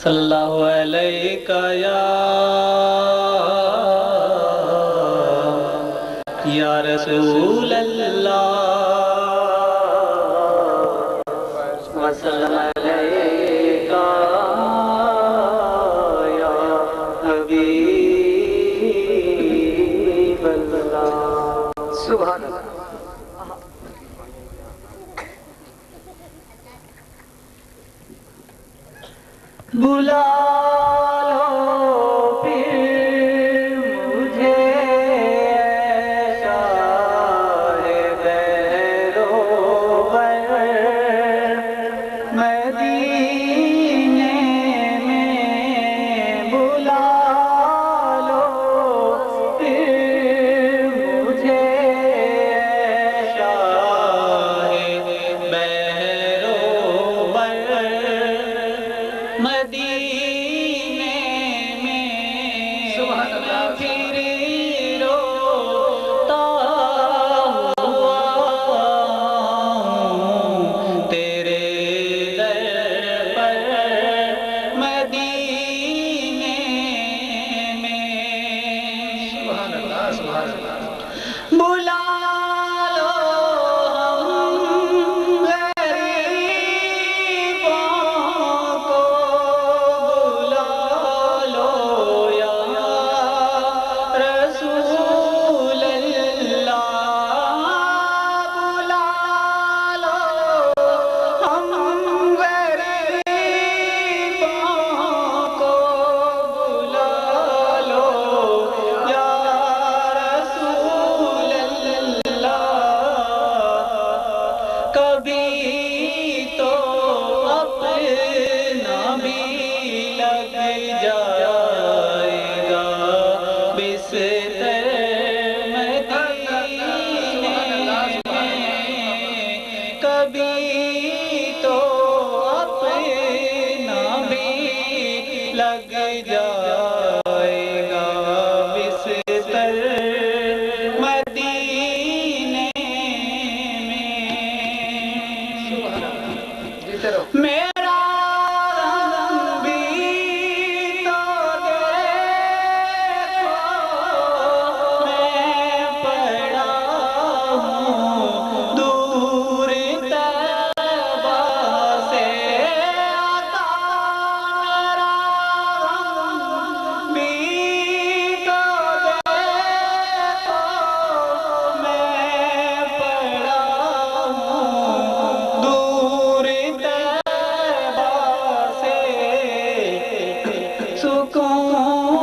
صلی اللہ علیہ یا رسول اللہ وسلم علیہ یا حبیب اللہ سبحان اللہ بلا لو پھر مجھے شاہ بیروبر مدینے میں بلا لو پھر مجھے شاہ بیروبر مدینے میں پھر روتا ہوا تیرے در پر مدینے میں بلا لو ہم غریبوں کو بلا لو یا رسول اللہ بلا لو ہم غریبوں کو بلا لو یا رسول اللہ کبھی تو اپنا بھی لگ جائے گا بستر مدینے میں کبھی تو اپنا بھی لگ جائے گا بستر مدینے میں میرا غم بھی تو دیکھو میں پڑا ہوں دور طیبہ سے آقا میرا غم بھی تو دیکھو میں پڑا ہوں دور طیبہ سے سکون